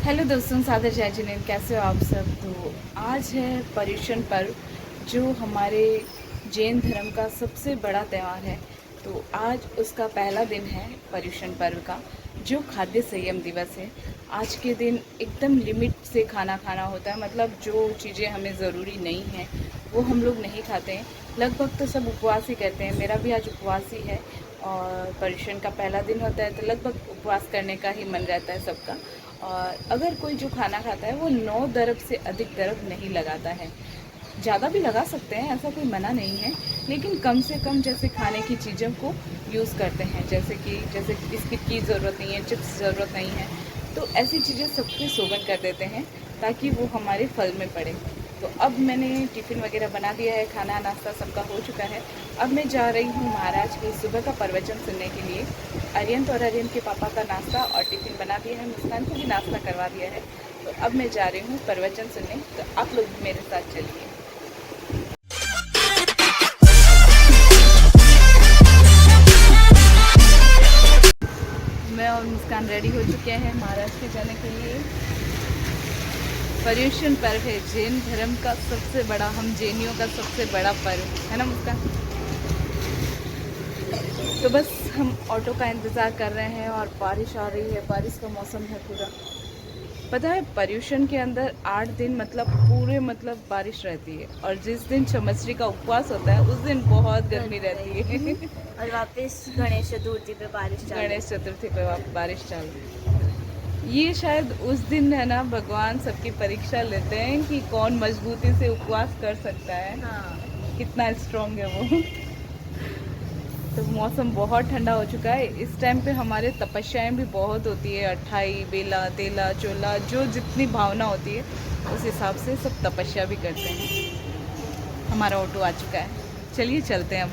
Hello दोस्तों, सादर जय जिनेंद्र, कैसे हो आप सब। तो आज है पर्युषण पर्व, जो हमारे जैन धर्म का सबसे बड़ा त्यौहार है। तो आज उसका पहला दिन है पर्युषण पर्व का, जो खाद्य संयम दिवस है। आज के दिन एकदम लिमिट से खाना खाना होता है, मतलब जो चीज़ें हमें ज़रूरी नहीं हैं वो हम लोग नहीं खाते हैं। लगभग तो सब उपवास ही करते हैं, मेरा भी आज उपवास ही है। और पर्युषण का पहला दिन होता है तो लगभग उपवास करने का ही मन रहता है सबका। और अगर कोई जो खाना खाता है वो 9 दरब से अधिक दरब नहीं लगाता है। ज़्यादा भी लगा सकते हैं, ऐसा कोई मना नहीं है, लेकिन कम से कम जैसे खाने की चीज़ों को यूज़ करते हैं, जैसे बिस्किट की ज़रूरत नहीं है, चिप्स ज़रूरत नहीं है, तो ऐसी चीज़ें सबके सोगन कर देते हैं ताकि वो हमारे फल में पड़े। तो अब मैंने टिफ़िन वगैरह बना दिया है, खाना नाश्ता सबका हो चुका है। अब मैं जा रही हूँ महाराज के सुबह का प्रवचन सुनने के लिए। आर्यन और आर्यन के पापा का नाश्ता और टिफ़िन बना दिया है, मुस्कान को भी नाश्ता करवा दिया है। तो अब मैं जा रही हूँ प्रवचन सुनने, तो आप लोग भी मेरे साथ चलिए। मैं और मुस्कान रेडी हो चुके हैं महाराज के जाने के लिए। पर्युषण पर्व है जैन धर्म का सबसे बड़ा, हम जैनियों का सबसे बड़ा पर्व है ना मुस्कान। तो बस हम ऑटो का इंतज़ार कर रहे हैं और बारिश आ रही है, बारिश का मौसम है पूरा। पता है पर्युषण के अंदर 8 दिन मतलब बारिश रहती है, और जिस दिन छमछरी का उपवास होता है उस दिन बहुत गर्मी रहती है। और वापस गणेश चतुर्थी पे बारिश चालू। ये शायद उस दिन है ना, भगवान सबकी परीक्षा लेते हैं कि कौन मजबूती से उपवास कर सकता है। हाँ। कितना स्ट्रांग है वो। तो मौसम बहुत ठंडा हो चुका है इस टाइम पे। हमारे तपस्याएं भी बहुत होती है, अट्ठाई बेला तेला चोला, जो जितनी भावना होती है उस हिसाब से सब तपस्या भी करते हैं। हमारा ऑटो आ चुका है, चलिए चलते हैं अब।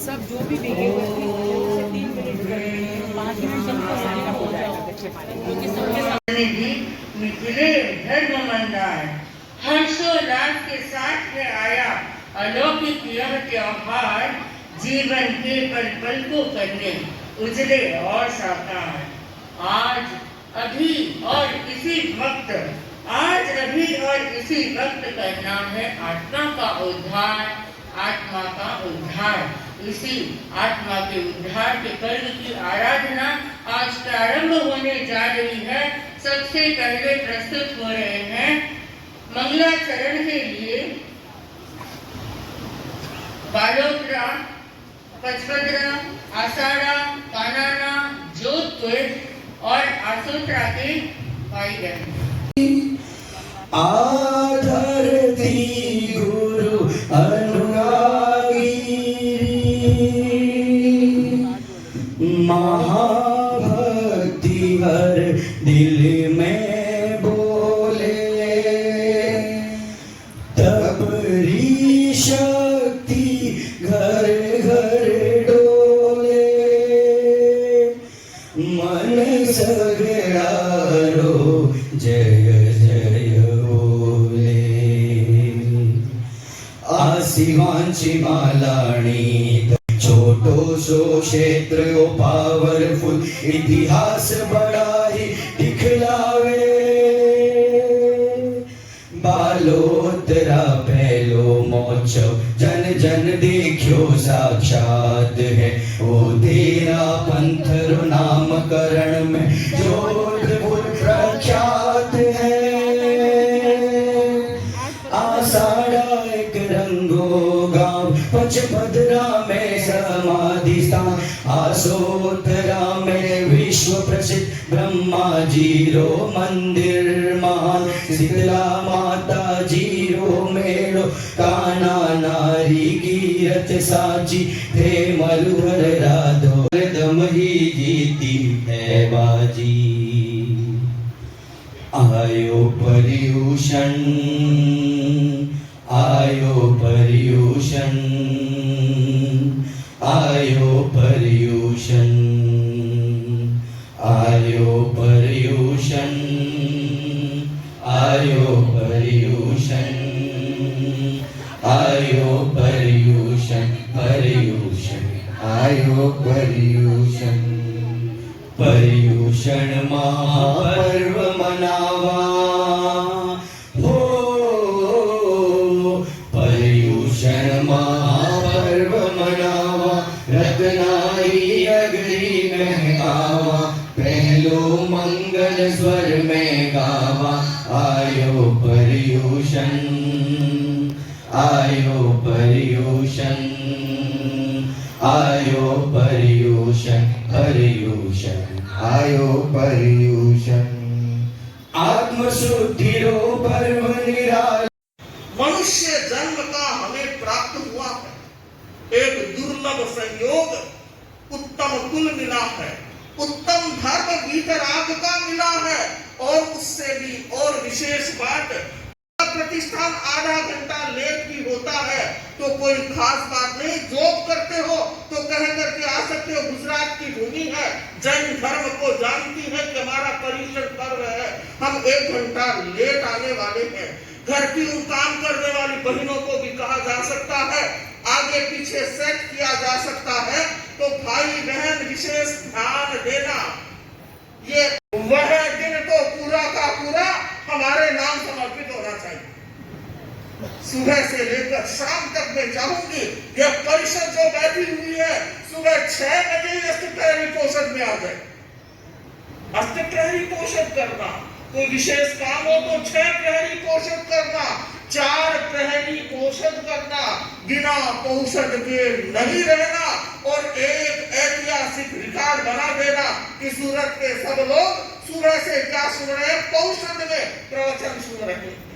सब जो भी भीगे हुए थे उसे 3 मिनट कर, 5 मिनट चलकर सारे का हो जाएगा कच्चे पानी, क्योंकि सबके सामने भी निकले धर्म मंदार। हर्षोल्लास के साथ में आया अलौकिक यह त्योहार, जीवन के पल पल को करने उजले और साकार। अभी और इसी वक्त करना है आत्मा का उद्धार। इसी आत्मा के उद्धार के पर्व की आराधना आज प्रारंभ होने जा रही है। सबसे पहले प्रस्तुत हो रहे हैं मंगलाचरण के लिए बालोत्रा, पचपद्रा, आषाढ़ा, कानाना, जोधपुर और आसोत्रा के भाई बहन। आधरती गुरु अनुरागी, महाभक्ति हर दिल में बोले, तपरी शक्ति घर घर डोले, मन सगड़ारो जय शिवांची मालाणी छोटो 200 क्षेत्र ओ पावरफुल इतिहास बड़ा ही दिखलावे बालोतरा पहलो महोत्सव जन जन देखो साक्षात है ओ तेरा पंथरो नामकरण में जोधपुर प्रख्यात है आषाढ़ा एक रंगो गांव पचपदरा में समाधि स्थान आसोतरा में विश्व प्रसिद्ध ब्रह्मा जीरो मंदिर महान शीतला माता जीरो मेलो काना नारी कीरत साची थे मलुहर राधो दम ही जीती है बाजी आयो पर्यूषण आयो पर्यूषण आयो पर्यूषण आयो पर्यूषण आयो पर्यूषण आयो पर्यूषण पर्यूषण आयो पर्यूषण पर्यूषण महापर्व मनावा हो पर्यूषण महापर्व मनावा रत्नाई नगरी में आवा पहलो मंगल स्वर में गावा आयो पर्यूषण आयो पर्यूषण आयो पर्यूषण पर्यूषण आयो पर्यूषण आत्मशुद्धिरो पर्व निराल मनुष्य जन्म का हमें प्राप्त हुआ है एक दुर्लभ संयोग उत्तम कुल मिला है उत्तम धर्म वीतराग का मिला है और उससे भी और विशेष बात प्रतिष्ठान आधा घंटा लेट भी होता है तो कोई खास बात नहीं जॉब करते हो तो कह करके आ सकते हो गुजरात की भूमि है जैन धर्म को जानती है कि हमारा पर्यूषण पर्व है हम 1 घंटा लेट आने वाले हैं घर की उन काम करने वाली बहनों को भी कहा जा सकता है आगे पीछे सेट किया जा सकता है तो भाई बहन विशेष ध्यान देना ये वह दिन तो पूरा का पूरा हमारे नाम समर्पित होना चाहिए सुबह से लेकर शाम तक मैं चाहूंगी यह परिषद जो बैठी हुई है सुबह 6 बजे अष्टप्रहरी पोषण में आ जाए अष्टप्रहरी पोषण करना कोई विशेष काम हो तो 6 प्रहरी पोषण करना 4 प्रहरी पोषण करना बिना पोषण के नहीं रहना और एक ऐतिहासिक रिकॉर्ड बना देना कि सूरत के सब लोग सुबह से क्या सुन रहे हैं पोषण में प्रवचन सुन रहे हैं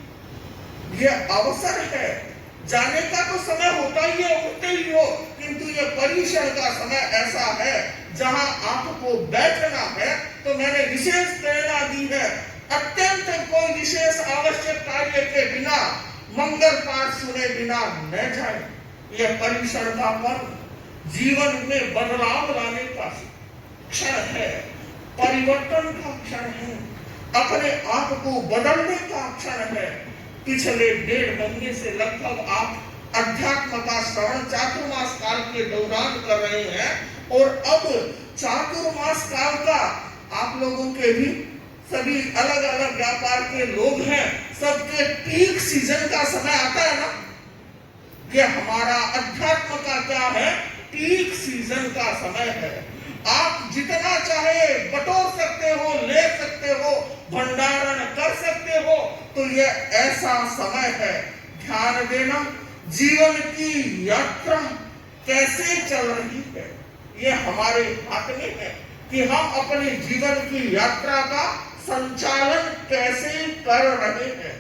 यह अवसर है जाने का तो समय होता ही है उठते ही हो किंतु यह पर्यूषण का समय ऐसा है जहां आपको बैठना है तो मैंने विशेष प्रेरणा दी है अत्यंत कोई विशेष आवश्यक कार्य के बिना मंगल पाठ सुने बिना न जाए यह पर्यूषण का पर्व जीवन में बदलाव लाने का क्षण है परिवर्तन का क्षण है अपने आप को बदलने का क्षण है पिछले 1.5 महीने से लगभग आप अध्यात्म का श्रवण चातुर्मास काल के दौरान कर रहे हैं और अब चातुर्मास काल का आप लोगों के भी सभी अलग अलग व्यापार के लोग हैं सबके पीक सीजन का समय आता है ना ये हमारा अध्यात्म का क्या है पीक सीजन का समय है आप जितना चाहे बटोर सकते हो ले सकते हो भंडारण कर सकते हो तो ये ऐसा समय है ध्यान देना जीवन की यात्रा कैसे चल रही है ये हमारे हाथ में है कि हम अपने जीवन की यात्रा का संचालन कैसे कर रहे हैं